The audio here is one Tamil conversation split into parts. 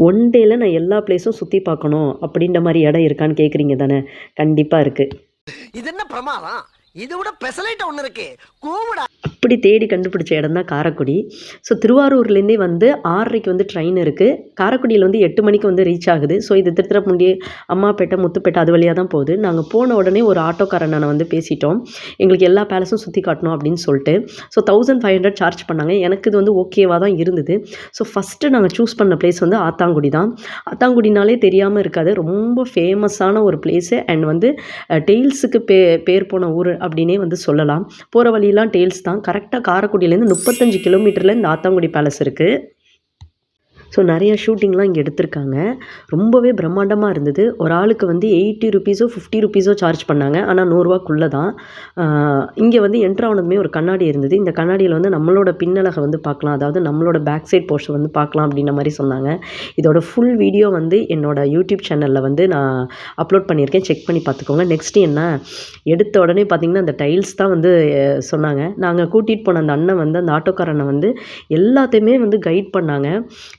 ஒன் டேல நான் எல்லா பிளேஸும் சுற்றி பார்க்கணும் அப்படின்ற மாதிரி இடம் இருக்கான்னு கேட்குறீங்க தானே? கண்டிப்பாக இருக்குது. இது என்ன பிரமாதம்? இது விட பெசலைட் ஒன்று இருக்கு, கூவுடா. அப்படி தேடி கண்டுபிடிச்ச இடம் தான் காரைக்குடி. ஸோ திருவாரூர்லேருந்தே வந்து 6:30க்கு வந்து ட்ரெயின் இருக்குது. காரைக்குடியில் வந்து 8 மணிக்கு வந்து ரீச் ஆகுது. ஸோ இது திருத்துறைப்பூண்டி, அம்மாப்பேட்டை, முத்துப்பேட்டை அது வழியாக தான் போகுது. நாங்கள் போன உடனே ஒரு ஆட்டோக்காரனை வந்து பேசிட்டோம், எங்களுக்கு எல்லா பேலஸும் சுற்றி காட்டணும் அப்படின்னு சொல்லிட்டு. ஸோ 1500 சார்ஜ் பண்ணாங்க. எனக்கு இது வந்து ஓகேவாக தான் இருந்தது. ஸோ ஃபஸ்ட்டு நாங்கள் சூஸ் பண்ண பிளேஸ் வந்து ஆத்தாங்குடி தான். ஆத்தாங்குடினாலே தெரியாமல் இருக்காது, ரொம்ப ஃபேமஸான ஒரு பிளேஸு. அண்ட் வந்து டெய்ல்ஸுக்கு பேர் போன ஊர் அப்படின்னே வந்து சொல்லலாம். போகிற வழியெல்லாம் டெய்ல்ஸ் தான். கரெக்டாக காரைக்குடியிலேருந்து 35 கிலோமீட்டரில் இந்த ஆத்தாங்குடி பேலஸ் இருக்குது. ஸோ நிறைய ஷூட்டிங்லாம் இங்கே எடுத்திருக்காங்க. ரொம்பவே பிரம்மாண்டமாக இருந்தது. ஒரு ஆளுக்கு வந்து 80 ருபீஸோ 50 ருபீஸோ சார்ஜ் பண்ணாங்க. ஆனால் 100 ரூபாக்குள்ளே தான். இங்கே வந்து என்ட்ரு ஆனதுமே ஒரு கண்ணாடி இருந்தது. இந்த கண்ணாடியில் வந்து நம்மளோட பின்னழகை வந்து பார்க்கலாம், அதாவது நம்மளோட பேக் சைட் போர்ஷன் வந்து பார்க்கலாம் அப்படின்ற மாதிரி சொன்னாங்க. இதோட ஃபுல் வீடியோ வந்து என்னோடய யூடியூப் சேனலில் வந்து நான் அப்லோட் பண்ணியிருக்கேன், செக் பண்ணி பார்த்துக்கோங்க. நெக்ஸ்ட்டு என்ன, எடுத்த உடனே பார்த்திங்கன்னா அந்த டைல்ஸ் தான் வந்து சொன்னாங்க. நாங்கள் கூட்டிகிட்டு போன அந்த அண்ணன் வந்து, அந்த ஆட்டோக்காரனை வந்து எல்லாத்தையுமே வந்து கைட் பண்ணாங்க.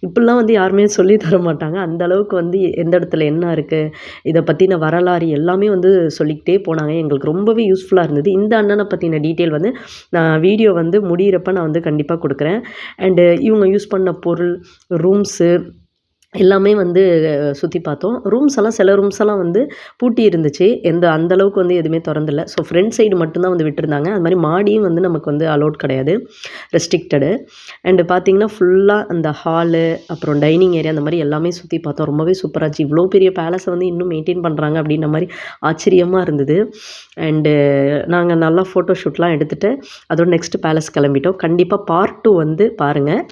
இப்படிலாம் வந்து யாருமே சொல்லி தர மாட்டாங்க. அந்த அளவுக்கு வந்து எந்த இடத்துல என்ன இருக்குது, இதை பற்றின வரலாறு எல்லாமே வந்து சொல்லிக்கிட்டே போனாங்க. எங்களுக்கு ரொம்பவே யூஸ்ஃபுல்லாக இருந்தது. இந்த அண்ணனை பற்றின டீட்டெயில் வந்து நான் வீடியோ வந்து முடிகிறப்ப நான் வந்து கண்டிப்பாக கொடுக்குறேன். அண்டு இவங்க யூஸ் பண்ண பொருள், ரூம்ஸு எல்லாமே வந்து சுற்றி பார்த்தோம். ரூம்ஸ் எல்லாம், சில ரூம்ஸ் எல்லாம் வந்து பூட்டி இருந்துச்சு. அந்த அளவுக்கு வந்து எதுவுமே திறந்தில்ல. ஸோ ஃப்ரண்ட் சைடு மட்டும்தான் வந்து விட்டுருந்தாங்க. அது மாதிரி மாடியும் வந்து நமக்கு வந்து அலோட் கிடையாது, ரெஸ்ட்ரிக்டடு. அண்டு பார்த்திங்கன்னா ஃபுல்லாக அந்த ஹாலு, அப்புறம் டைனிங் ஏரியா, அந்த மாதிரி எல்லாமே சுற்றி பார்த்தோம். ரொம்பவே சூப்பராக இருந்துச்சு. இவ்வளோ பெரிய பேலஸை வந்து இன்னும் மெயின்டைன் பண்ணுறாங்க அப்படின்ற மாதிரி ஆச்சரியமாக இருந்தது. அண்டு நாங்கள் நல்லா ஃபோட்டோ ஷூட்லாம் எடுத்துகிட்டு அதோட நெக்ஸ்ட்டு பேலஸ் கிளம்பிட்டோம். கண்டிப்பாக பார்ட் 2 வந்து பாருங்கள்.